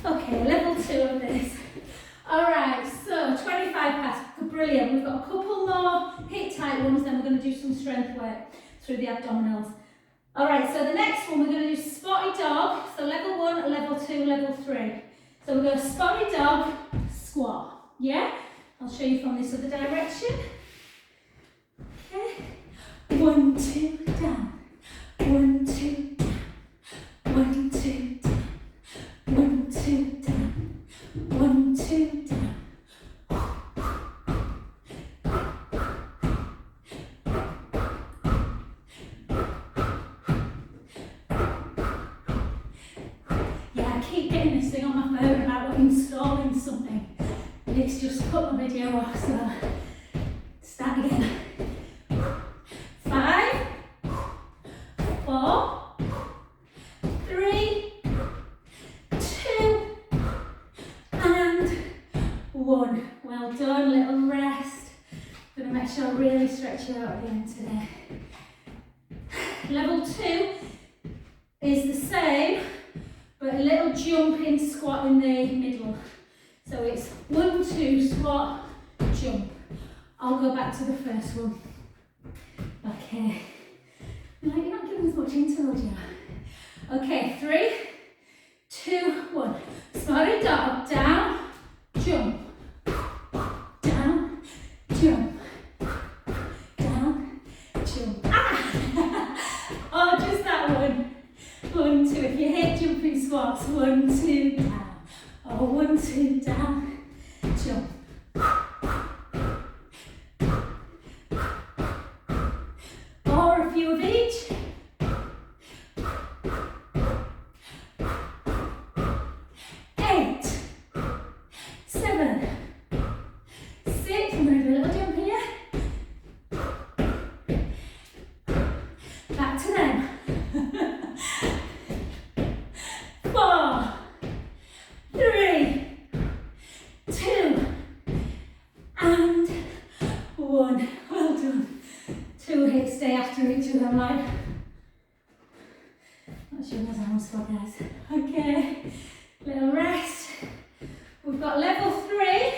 Okay, level 2 of this. Alright, so 25 past, brilliant. We've got a couple more hip tight ones, then we're going to do some strength work through the abdominals. Alright, so the next one we're going to do spotty dog. So level 1, level 2, level 3. So we're going to spotty dog, squat. Yeah? I'll show you from this other direction. Okay. 1, 2, down. 1, 2, down. 1, 2, down. 1, 2, down. 1, 2, down. Yeah, I keep getting this thing on my phone about installing something. It's just cut my video off, so start again. 5, 4, 3, 2, and 1. Well done, little rest. I'm going to make sure I really stretch you out at the end today. Level 2 is the same, but a little jumping squat in the middle. So it's 1, 2, squat, jump. I'll go back to the first one. Okay. You're not giving us much intel, do you? Okay, 3, 2, 1. Spotted dog, down, jump. Down, jump. Down, jump. Ah! Oh, just that one. 1, 2. If you hit jumping squats, 1, 2, down. Oh, 1, 2, down, jump. Or a few of each. 8, 7, 6. I'm going to do a little jump here. Back to them. 4, 3, 2, and 1. Well done. 2 hits stay after each other. I'm like, not sure what I was for, guys. Okay, little rest. We've got level 3.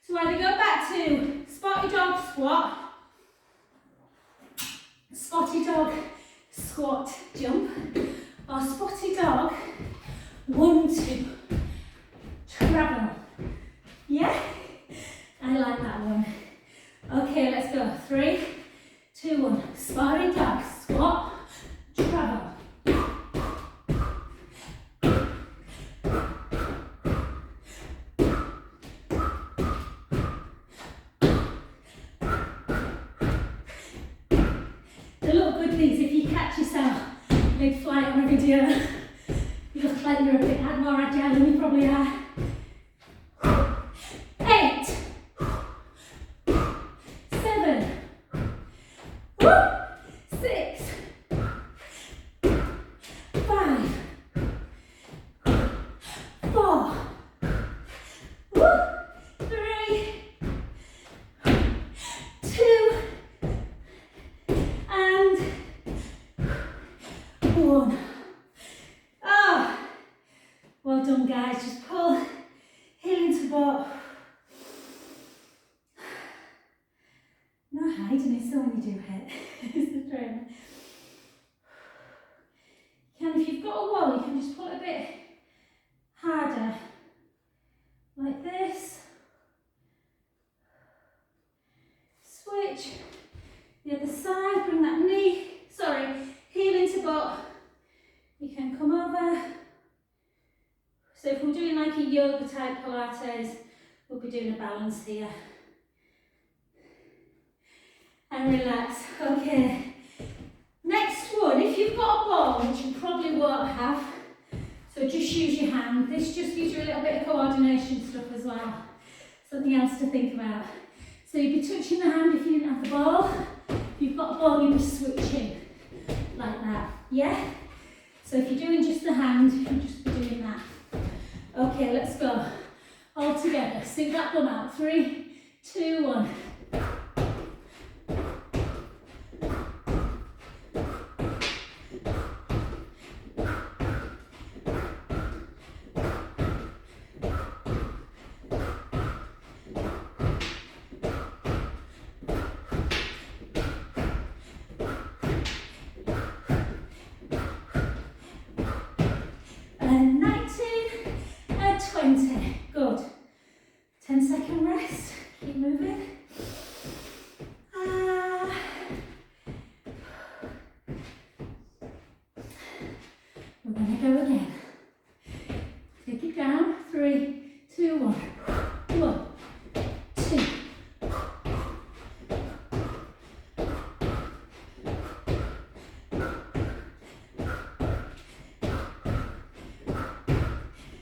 So either go back to spotty dog squat, spotty dog squat jump, or spotty dog 1, 2 travel. Yeah? I like that one. Okay, let's go. 3, 2, 1. Spotty dog squat, travel. They look good, these, if you catch yourself mid-flight on a video. You look like you're a bit more agile than you probably are. 8, 7, 6, 5, 4, 3, 2, and 1. Oh, well done, guys. Just pull heel into butt. No hiding it, so when you do hit, it's the trainer. If you've got a wall, you can just pull it a bit harder, like this. Switch the other side, bring that heel into butt. You can come over. So if we're doing like a yoga type Pilates, we'll be doing a balance here. And relax. Okay. Next one, if you've got a ball, which you probably won't have, so just use your hand. This just gives you a little bit of coordination stuff as well. Something else to think about. So you'd be touching the hand if you didn't have the ball. If you've got a ball, you'd be switching like that. Yeah? So if you're doing just the hand, you'll just be doing that. Okay, let's go. All together. Stick that bum out. 3, 2, 1. Take it down. 3, 2, 1. 1, 2.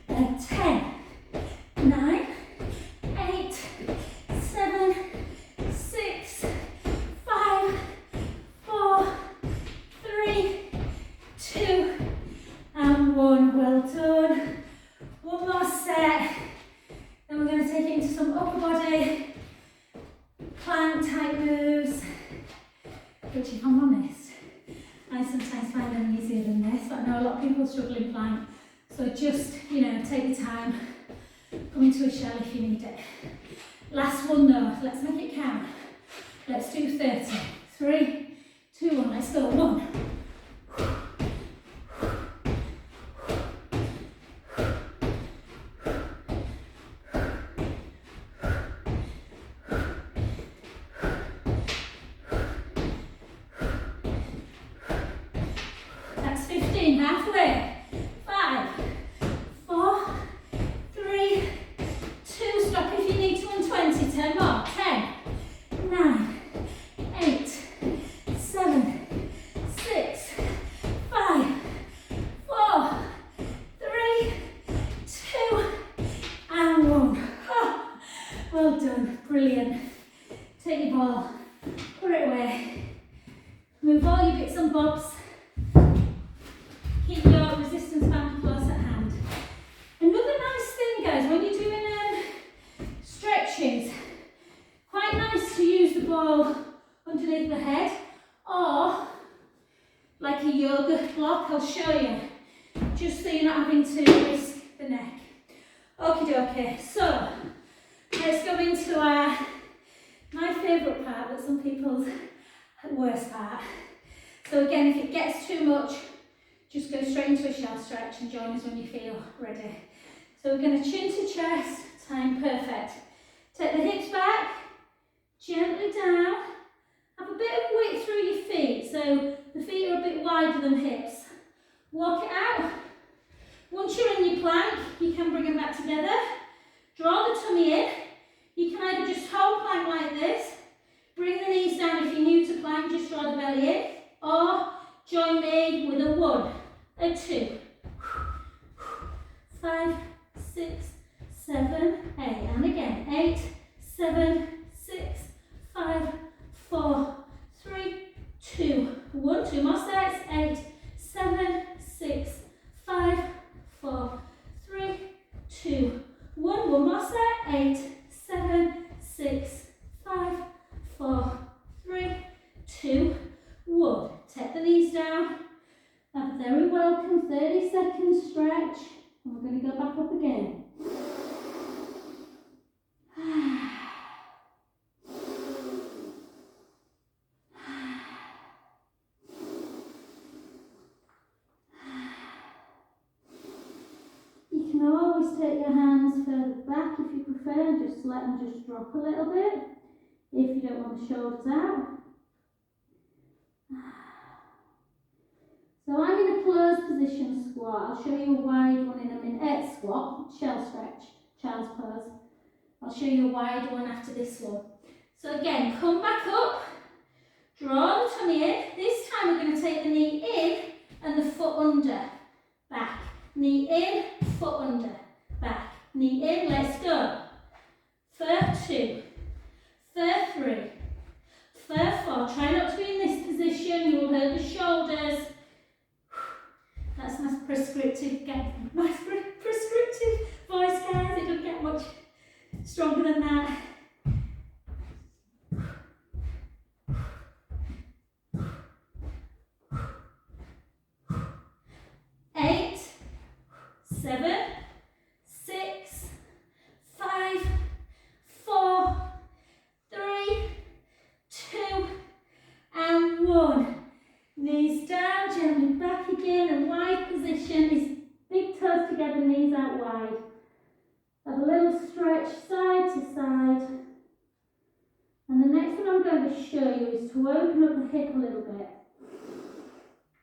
And 10, 9, 8, 7, 6, 5, 4, 3, 2, and 1. Well done. One more set. Then we're going to take it into some upper body plank type moves, which, if I'm honest, I sometimes find them easier than this, but I know a lot of people struggle in plank. So just, take your time. Come into a shell if you need it. Last one though, let's make it count. Let's do 30. 3, 2, 1, let's go. 1. That's 15, halfway. 5, 4, 3, 2, stop if you need to, and 20, 10 more. 10, 9, 8, 7, 6, 5, 4, 3, 2, and 1. Oh, well done, brilliant. Take your ball, put it away. Move all your bits and bobs. Keep your resistance band close at hand. Another nice thing, guys, when you're doing stretches, quite nice to use the ball underneath the head, or like a yoga block. I'll show you, just so you're not having to risk the neck. Okie dokie, so let's go into my favourite part, but some people's worst part. So again, if it gets too much, just go straight into a shell stretch and join us when you feel ready. So we're going to chin to chest, time perfect. Take the hips back, gently down. Have a bit of width through your feet, so the feet are a bit wider than hips. Walk it out. Once you're in your plank, you can bring them back together. Draw the tummy in. You can either just hold plank like this, bring the knees down if you're new to plank, just draw the belly in, or join me with a 1, a 2, 5, 6, 7, 8, and again, 8, 7, 6, 5, 4, 3, 2, 1, 2 more sets, 8, 7, 6, 5, 4, 3, 2, 1, 1 more set, 8, 7, 6, 5, 4, 3, 2, 1. Take the knees down. Have a very welcome 30-second stretch. And we're going to go back up again. You can always take your hands further back if you prefer, just let them just drop a little bit if you don't want the shoulders out. So I'm in a closed position squat. I'll show you a wide one in a minute. Squat, shell stretch, child's pose. I'll show you a wide one after this one. So again, come back up, draw the tummy in. This time we're going to take the knee in and the foot under, back. Knee in, foot under, back. Knee in, let's go. Third 2, third 3, third 4. Try not to be in this position, you will hurt the shoulders. That's my prescriptive voice, guys. It doesn't get much stronger than that. Eight, 7, 6, 5, 4, 3, 2, and 1. Knees down, gently back again, a wide position. These big toes together, knees out wide. Have a little stretch side to side. And the next one I'm going to show you is to open up the hip a little bit.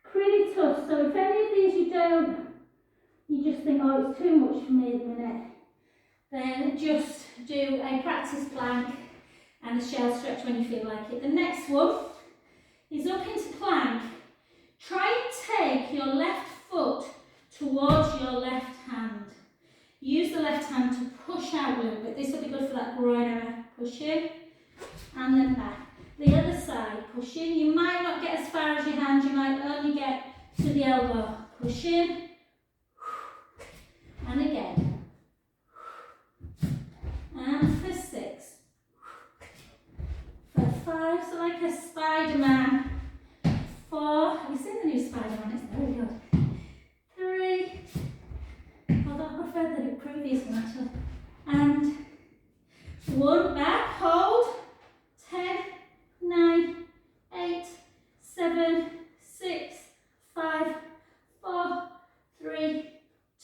Pretty tough, so if any of these you just think, oh, it's too much for me at the minute, then just do a practice plank and a shell stretch when you feel like it. The next one is up into plank. Try and take your left foot towards your left hand. Use the left hand to push out a little bit. This will be good for that groin area. Push in and then back. The other side, push in. You might not get as far as your hand, you might only get to the elbow. Push in and again. And for 6. For 5, so like a Spider-Man. 4, have you seen the new Spider-Man? It's very good. 3, although I prefer the previous one actually. And 1, back, hold. 10, 9, 8, 7, 6, 5, 4, 3,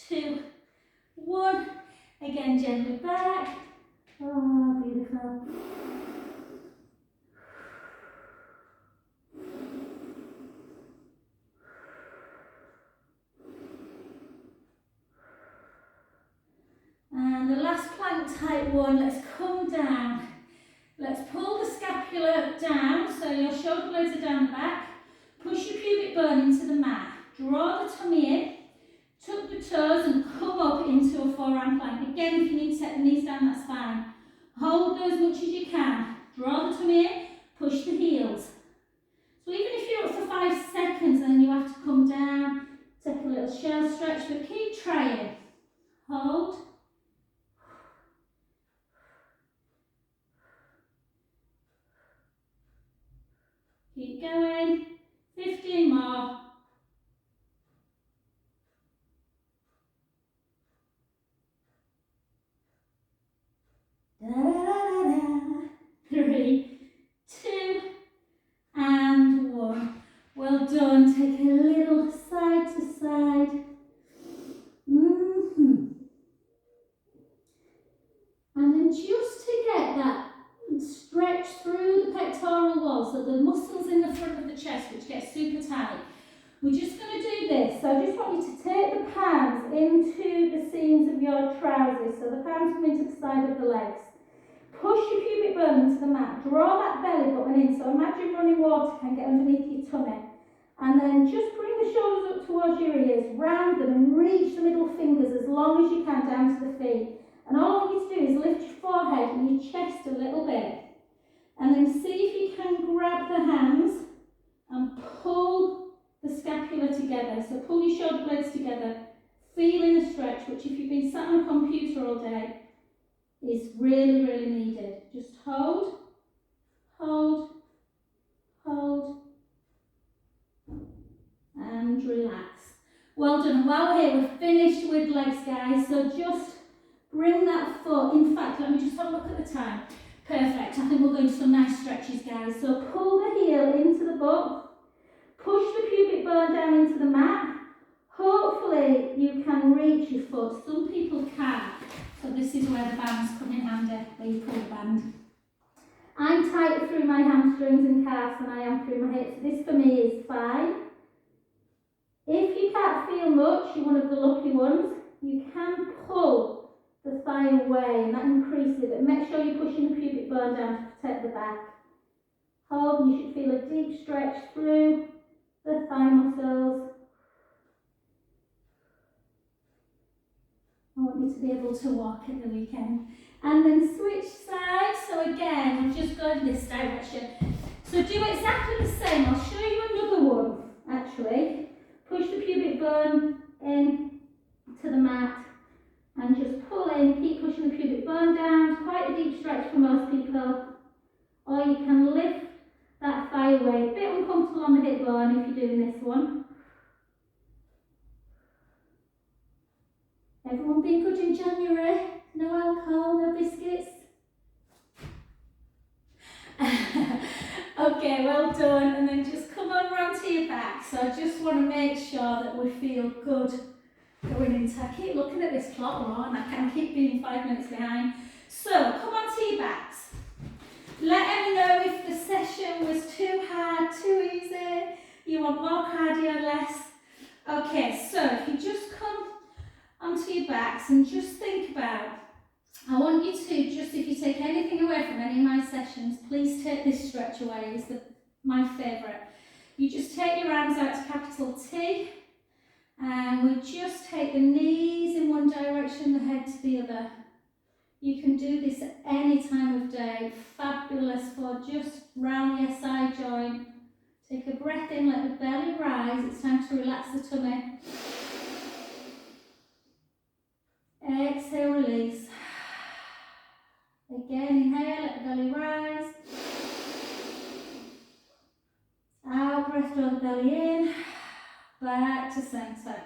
2, 1. Again, gently back. Oh, beautiful. And the last plank type one, let's come down. Let's pull the scapula down, so your shoulder blades are down the back. Push your pubic bone into the mat. Draw the tummy in, tuck the toes and come up into a forearm plank. Again, if you need to set the knees down, that's fine. Hold there as much as you can. Draw the tummy in, push the heels. So even if you're up for 5 seconds, then you have to come down, take a little shell stretch, but keep trying. Hold. Keep going. 15 more. Da, da, da, da, da. 3, 2, and 1. Well done. Take a little side to side. And then just to get that stretch through the pectoral wall, so the muscles in the front of the chest, which get super tight, we're just going to do this. So I just want you to take the palms into the seams of your trousers, so the palms come into the side of the legs. Push your pubic bone into the mat. Draw that belly button in, so imagine running water can get underneath your tummy. And then just bring the shoulders up towards your ears, round them and reach the middle fingers as long as you can down to the feet. And all I want you to do is lift your forehead and your chest a little bit. And then see if you can grab the hands and pull the scapula together. So pull your shoulder blades together, feeling a stretch, which if you've been sat on a computer all day, is really, really needed. Just hold, hold, hold, and relax. Well done. And while we're here, we're finished with legs, guys. So just bring that foot. In fact, let me just have a look at the time. Perfect. I think we'll go into some nice stretches, guys. So pull the heel into the butt. Push the pubic bone down into the mat. Hopefully you can reach your foot. Some people can't. So this is where the bands come in handy, where you pull the band. I'm tighter through my hamstrings and calves than I am through my hips. This for me is fine. If you can't feel much, you're one of the lucky ones, you can pull the thigh away and that increases it, but make sure you're pushing the pubic bone down to protect the back. Hold and you should feel a deep stretch through the thigh muscles. I want you to be able to walk at the weekend. And then switch sides. So again, we've just gone this direction. So do exactly the same. I'll show you another one, actually. Push the pubic bone in to the mat and just pull in. Keep pushing the pubic bone down. It's quite a deep stretch for most people. Or you can lift that thigh away. A bit uncomfortable on the hip bone if you're doing this one. Everyone being good in January? No alcohol, no biscuits? Okay, well done. And then just come over onto your back. So I just want to make sure that we feel good going into. I keep looking at this clock, Ron. I can't keep being 5 minutes behind. So come onto your backs. Let me know if the session was too hard, too easy. You want more cardio, less. Okay, so if you just come onto your backs and just think about, I want you to just, if you take anything away from any of my sessions, please take this stretch away. It's my favourite. You just take your arms out to capital T, and we just take the knees in one direction, the head to the other. You can do this at any time of day. Fabulous for just round the SI joint. Take a breath in, let the belly rise. It's time to relax the tummy. Exhale, release. Again, inhale, let the belly rise. Out, breath, draw the belly in. Back to centre.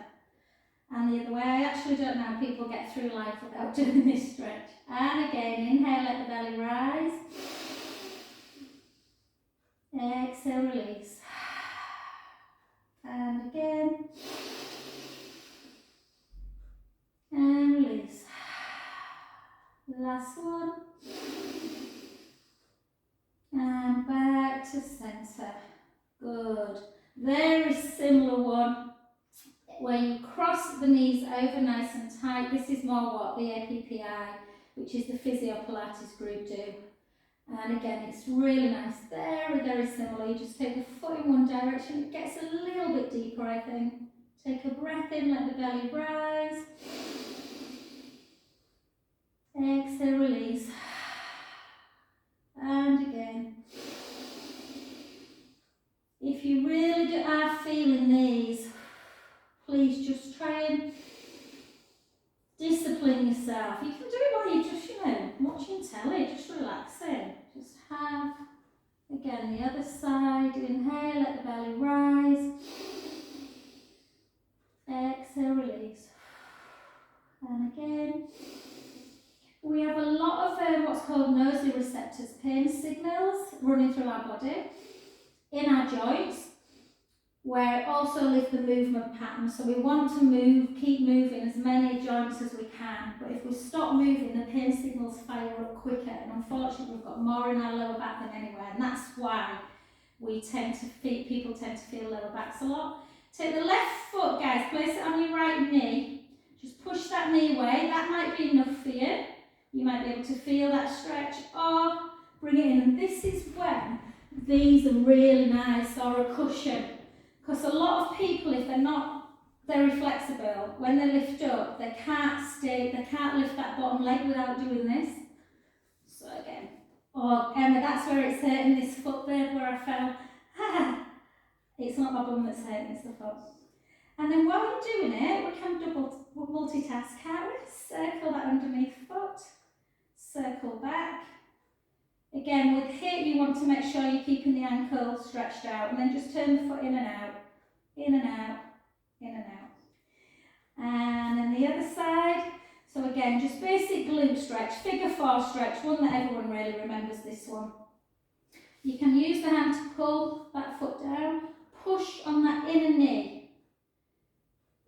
And the other way. I actually don't know how people get through life without doing this stretch. And again, inhale, let the belly rise. Exhale, release. And again. And release. Last one. And back to centre. Good. Very similar one where you cross the knees over nice and tight. This is more what the APPI, which is the Physio Pilates group, do. And again, it's really nice. Very, very similar. You just take the foot in one direction. It gets a little bit deeper, I think. Take a breath in, let the belly rise. Exhale, release. And again. If you really are feeling these, please just try and discipline yourself. You can do it while you're just, watching telly, just relaxing. Just have, again, the other side. Inhale, let the belly rise. Exhale, release. And again. We have a lot of what's called nociceptors, pain signals running through our body, in our joints, where it also lift the movement pattern. So we want to move, keep moving as many joints as we can. But if we stop moving, the pain signals fire up quicker. And unfortunately, we've got more in our lower back than anywhere. And that's why people tend to feel lower backs a lot. Take the left foot, guys, place it on your right knee. Just push that knee away. That might be enough for you. You might be able to feel that stretch, or bring it in. And this is when these are really nice, or a cushion. Because a lot of people, if they're not very flexible, when they lift up, they can't lift that bottom leg without doing this. So again, Emma, that's where it's hurting, this foot there where I fell. It's not my bum that's hurting, it's the foot. And then while you're doing it, we can multitask, can't we? Circle that underneath foot, circle back. Again, with hiit, you want to make sure you're keeping the ankle stretched out, and then just turn the foot in and out, in and out, in and out. And then the other side. So again, just basic glute stretch, figure 4 stretch, one that everyone really remembers, this one. You can use the hand to pull that foot down, push on that inner knee.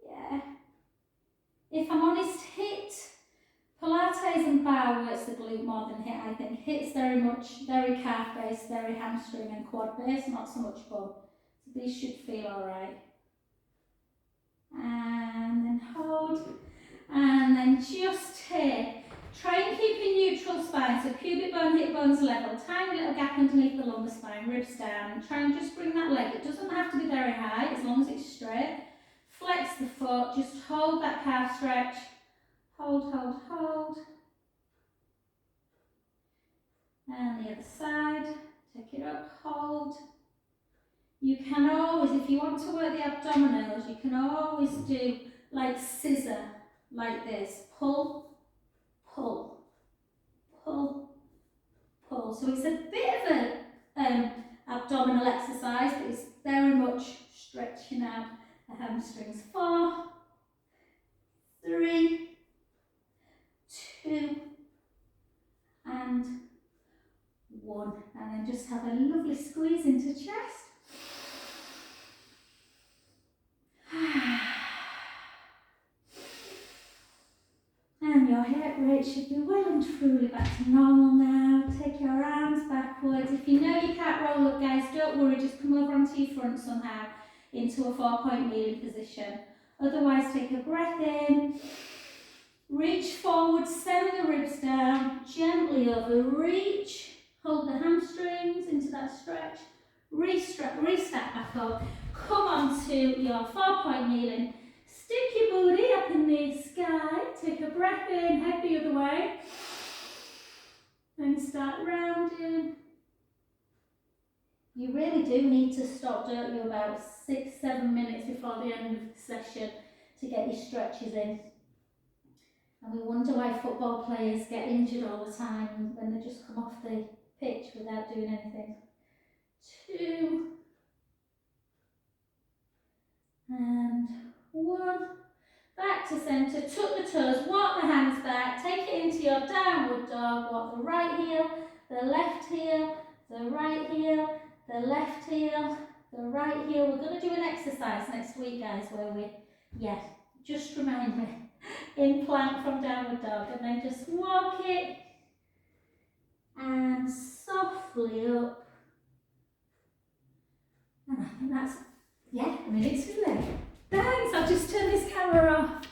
Yeah. If I'm honest, hiit, Pilates and bar works the glute more than hiit, I think. Hiit's very calf based, very hamstring and quad based, not so much bum. So these should feel alright. And then hold. And then just take. Try and keep a neutral spine, so pubic bone, hip bones level. Tiny little gap underneath the lumbar spine, ribs down. And try and just bring that leg. It doesn't have to be very high, as long as it's straight. Flex the foot, just hold that calf stretch. Hold, hold, hold. And the other side, take it up, hold. You can always, if you want to work the abdominals, you can always do like scissor, like this. Pull, pull, pull, pull. So it's a bit of an abdominal exercise, but it's very much stretching out the hamstrings. 4, 3, 2, and 1. And then just have a lovely squeeze into chest. And your heart rate should be well and truly back to normal now. Take your arms backwards. If you know you can't roll up, guys, don't worry, just come over onto your front somehow into a 4-point kneeling position. Otherwise, take a breath in Reach forward, send the ribs down, gently over, reach, hold the hamstrings into that stretch, restack back up, come on to your 4-point kneeling, stick your booty up in the sky, take a breath in, head the other way, then start rounding. You really do need to stop, don't you, about 6-7 minutes before the end of the session to get your stretches in. And we wonder why football players get injured all the time when they just come off the pitch without doing anything. 2 and 1. Back to centre, tuck the toes, walk the hands back, take it into your downward dog, walk the right heel, the left heel, the right heel, the left heel, the right heel. We're going to do an exercise next week, guys, where we, just remind me, in plank from downward dog, and then just walk it and softly up. And I think that's, it's really. Thanks, I'll just turn this camera off.